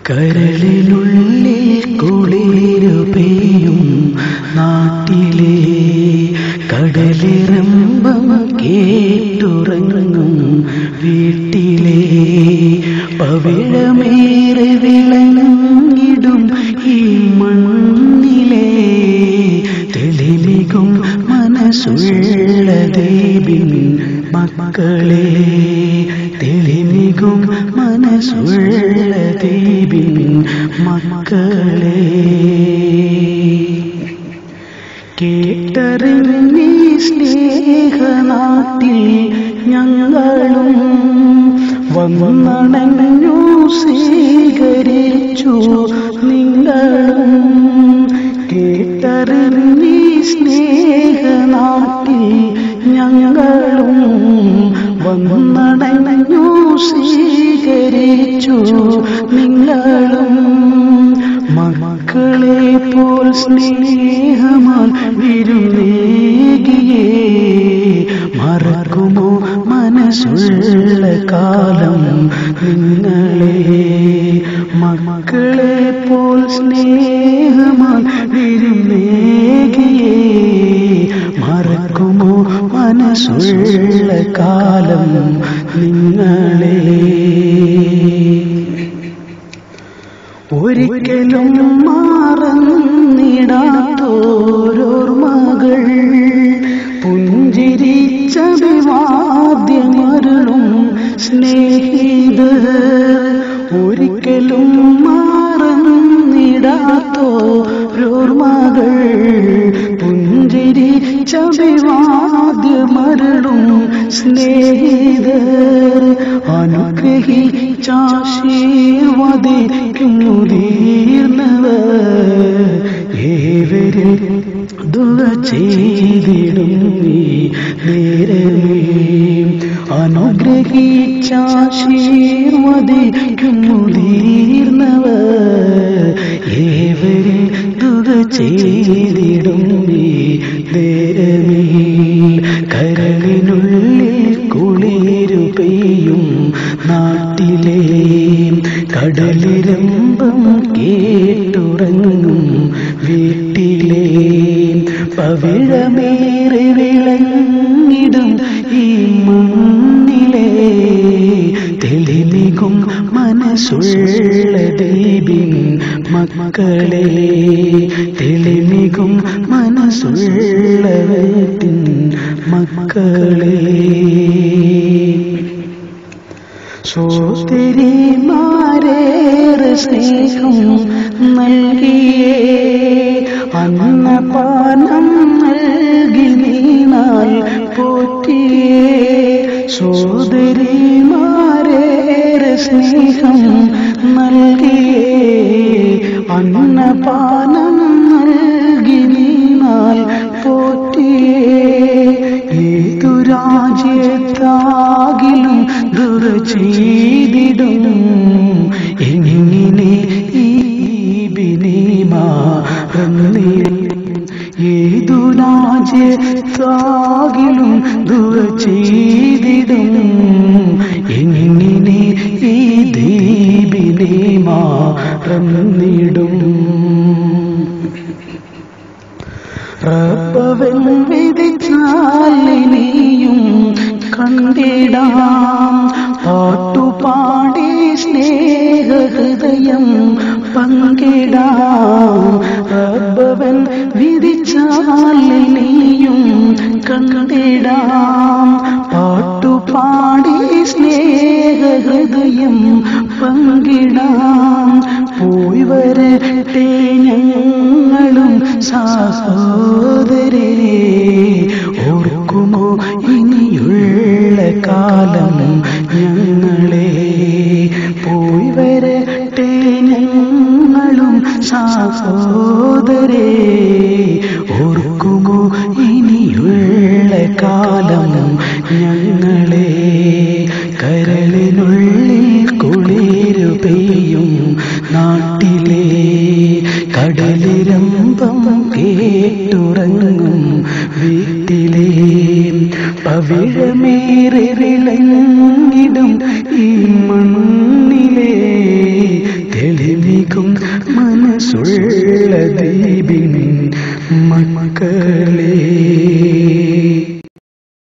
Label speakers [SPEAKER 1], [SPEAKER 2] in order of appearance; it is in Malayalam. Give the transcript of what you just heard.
[SPEAKER 1] കരളിനുള്ളിൽ കുളിരു പെയ്യും നാട്ടിലെ കടലിരമ്പം കേട്ടുറങ്ങും വീട്ടിലെ പവിഴമേറെ വിളങ്ങിടും ഈ മണ്ണിലെ തെളിമികും മനസ്സുള്ള ദേവിൻ മക്കളെ, തെളിമികും മനസ്സുള്ള ദേവിൻ മക്കളെ, കേട്ടറിഞ്ഞി സ്നേഹനാട്ടിൽ ഞങ്ങളും വന്നണഞ്ഞു സ്വീകരിച്ചു നിങ്ങളും. കേട്ടറിഞ്ഞി സ്നേഹനാട്ടിൽ ഞങ്ങളും വന്നണഞ്ഞു സ്വീകരിച്ചു നിങ്ങളും. മക്കളെ പോൽ സ്നേഹമാൽ വിരുന്നേകിയേ മറക്കുമോ മനസ്സുള്ള കാലം നിങ്ങളെ. മക്കളെ പോൽ സ്നേഹമാൽ വിരുന്നേകിയേ മറക്കുമോ മനസ്സുള്ള കാലം നിങ്ങളെ. ഒരിക്കലും മാറന്നിടാത്തോരോർമകൾ പുഞ്ചിരിച്ചഭിവാദ്യമരുളും സ്നേഹിതർ. ഒരിക്കലും മാറന്നിടാത്തോരോർമകൾ പുഞ്ചിരിച്ചഭിവാദ്യമരുളും സ്നേഹിതർ. അനുഗ്രഹിച്ചാശീർവദിക്കുന്നു തീർന്നവർ ഏവരിൽ ദുആ ചെയ്തിടും ഈ നേരമേ. അനുഗ്രഹിച്ചാശീർവദിക്കുന്നു തീർന്നവർ ഏവരിൽ ദുആ ചെയ്തിടും ഈ നേരമേ. കരളിനുള്ളിൽ കുളിരു പെയ്യും നാട്ടിലെ കടലിരമ്പം കേട്ടുറങ്ങും വീട്ടിലെ പവിഴമേറെ വിളങ്ങിടും ഈ മണ്ണിലെ തെളിമികും മനസ്സുള്ള ദേവിൻ മക്കളെ, തെളിമികും മനസ്സുള്ള ദേവിൻ മക്കളെ. സോദരിമാരേറെ സ്നേഹം നൽകിയേ അന്നപാനം നൽകി നീണാൽ പോറ്റിയേ. സോദരിമാരേറെ സ്നേഹം നൽകിയേ അന്നപാനം നൽകി നീണാൽ പോറ്റിയേ. ഏതു രാജ്യത്താകിലും ദുആ ചെയ്തിടും എങ്ങനെ ഈ ബിനിമാറന്നിടും. ഏതു രാജ്യത്താകിലും ദുആ ചെയ്തിടും എങ്ങനെ ഈ ദീപിനെ മാറന്നിടും. റബ്ബവൻ വിധിച്ചാൽ ഇനിയും കണ്ടിടാം പാട്ടുപാടി സ്നേഹഹൃദയം പങ്കിടാം. റബ്ബവൻ വിധിച്ചാൽ ഇനിയും കണ്ടിടാം പാട്ടുപാടി സ്നേഹഹൃദയം പങ്കിടാം. പോയി വരട്ടെ ഞങ്ങളും സഹോദരേ, ഓർക്കുമോ ഇനിയുള്ള കാലം ഞങ്ങളെ. പോയി വരട്ടെ ഞങ്ങളും സഹോദരേ, ഓർക്കുമോ ഇനിയുള്ള കാലം ഞങ്ങളെ. കരളിനുള്ളിൽ കുളിരു പെയ്യും നാട്ടിലെ കടലിരമ്പം കേട്ടുറങ്ങും വീട്ടിലെ പവിഴമേറെ വിളങ്ങിടും ഈ മണ്ണിലെ തെളിമ മികും മനസ്സുള്ള ദീപിൻ മക്കളേ